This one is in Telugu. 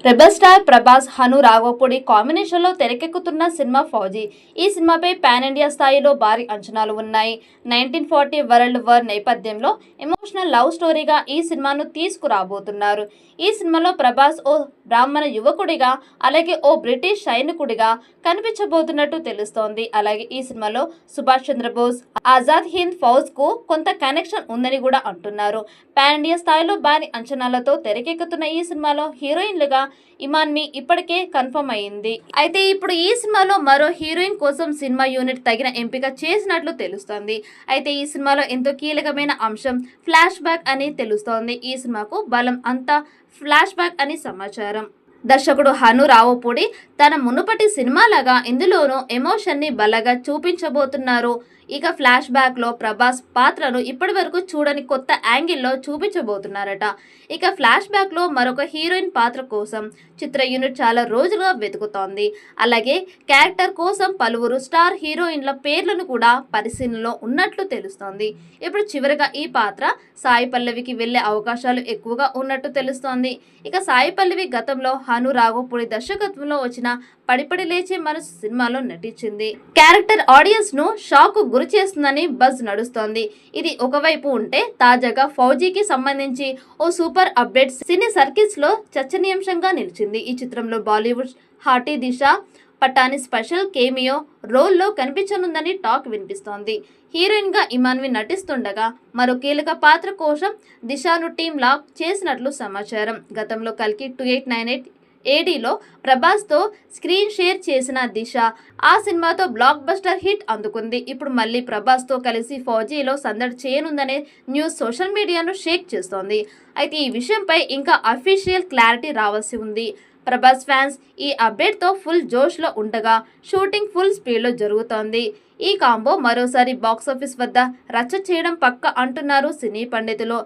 రెబల్ స్టార్ ప్రభాస్ హను రాఘవపూడి కాంబినేషన్లో తెరకెక్కుతున్న సినిమా ఫౌజీ. ఈ సినిమాపై పాన్ ఇండియా స్థాయిలో భారీ అంచనాలు ఉన్నాయి. 1940 వరల్డ్ వార్ నేపథ్యంలో ఎమోషనల్ లవ్ స్టోరీగా ఈ సినిమాను తీసుకురాబోతున్నారు. ఈ సినిమాలో ప్రభాస్ ఓ బ్రాహ్మణ యువకుడిగా, అలాగే ఓ బ్రిటిష్ సైనికుడిగా కనిపించబోతున్నట్టు తెలుస్తోంది. అలాగే ఈ సినిమాలో సుభాష్ చంద్రబోస్, ఆజాద్ హింద్ ఫౌజ్ కు కొంత కనెక్షన్ ఉందని కూడా అంటున్నారు. పాన్ ఇండియా స్థాయిలో భారీ అంచనాలతో తెరకెక్కుతున్న ఈ సినిమాలో హీరోయిన్లుగా ఇమాన్వి ఇప్పటికే కన్ఫర్మ్ అయింది. అయితే ఇప్పుడు ఈ సినిమాలో మరో హీరోయిన్ కోసం సినిమా యూనిట్ తగిన ఎంపిక చేసినట్లు తెలుస్తోంది. అయితే ఈ సినిమాలో ఎంతో కీలకమైన అంశం ఫ్లాష్ బ్యాక్ అని తెలుస్తోంది. ఈ సినిమాకు బలం అంతా ఫ్లాష్ బ్యాక్ అని సమాచారం. దర్శకుడు హను రాఘవపూడి తన మునుపటి సినిమాలాగా ఇందులోనూ ఎమోషన్ని బలంగా చూపించబోతున్నారు. ఇక ఫ్లాష్ బ్యాక్ లో ప్రభాస్ పాత్రను ఇప్పటి వరకు చూడని కొత్త యాంగిల్లో చూపించబోతున్నారట. ఇక ఫ్లాష్ బ్యాక్ లో మరొక హీరోయిన్ పాత్ర కోసం చిత్ర యూనిట్ చాలా రోజులుగా వెతుకుతోంది. అలాగే క్యారెక్టర్ కోసం పలువురు స్టార్ హీరోయిన్ల పేర్లను కూడా పరిశీలనలో ఉన్నట్లు తెలుస్తోంది. ఇప్పుడు చివరిగా ఈ పాత్ర సాయి పల్లవికి వెళ్లే అవకాశాలు ఎక్కువగా ఉన్నట్టు తెలుస్తోంది. ఇక సాయి పల్లవి గతంలో హను రాఘవపూడి దర్శకత్వంలో వచ్చిన పడిపడి లేచే మనసు సినిమాలో నటించింది. క్యారెక్టర్ ఆడియన్స్ ను షాక్ గురి చేస్తుందని బజ్ నడుస్తోంది. ఇది ఒకవైపు ఉంటే తాజాగా ఫౌజీకి సంబంధించి ఓ సూపర్ అప్డేట్ సినీ సర్కిల్స్ లో చర్చనీయాంశంగా నిలిచింది. ఈ చిత్రంలో బాలీవుడ్ హాటీ దిశ పటాని స్పెషల్ కేమియో రోల్లో కనిపించనుందని టాక్ వినిపిస్తోంది. హీరోయిన్ గా ఇమాన్వి నటిస్తుండగా మరో కీలక పాత్ర కోసం దిశాను టీమ్ లాక్ చేసినట్లు సమాచారం. గతంలో కల్కి 2898 ఏడీలో ప్రభాస్తో స్క్రీన్ షేర్ చేసిన దిశ ఆ సినిమాతో బ్లాక్ బస్టర్ హిట్ అందుకుంది. ఇప్పుడు మళ్ళీ ప్రభాస్తో కలిసి ఫౌజీలో సందడి చేయనుందనే న్యూస్ సోషల్ మీడియాను షేక్ చేస్తోంది. అయితే ఈ విషయంపై ఇంకా అఫీషియల్ క్లారిటీ రావాల్సి ఉంది. ప్రభాస్ ఫ్యాన్స్ ఈ అప్డేట్తో ఫుల్ జోష్లో ఉండగా షూటింగ్ ఫుల్ స్పీడ్లో జరుగుతోంది. ఈ కాంబో మరోసారి బాక్సాఫీస్ వద్ద రచ్చ చేయడం పక్క అంటున్నారు సినీ పండితులు.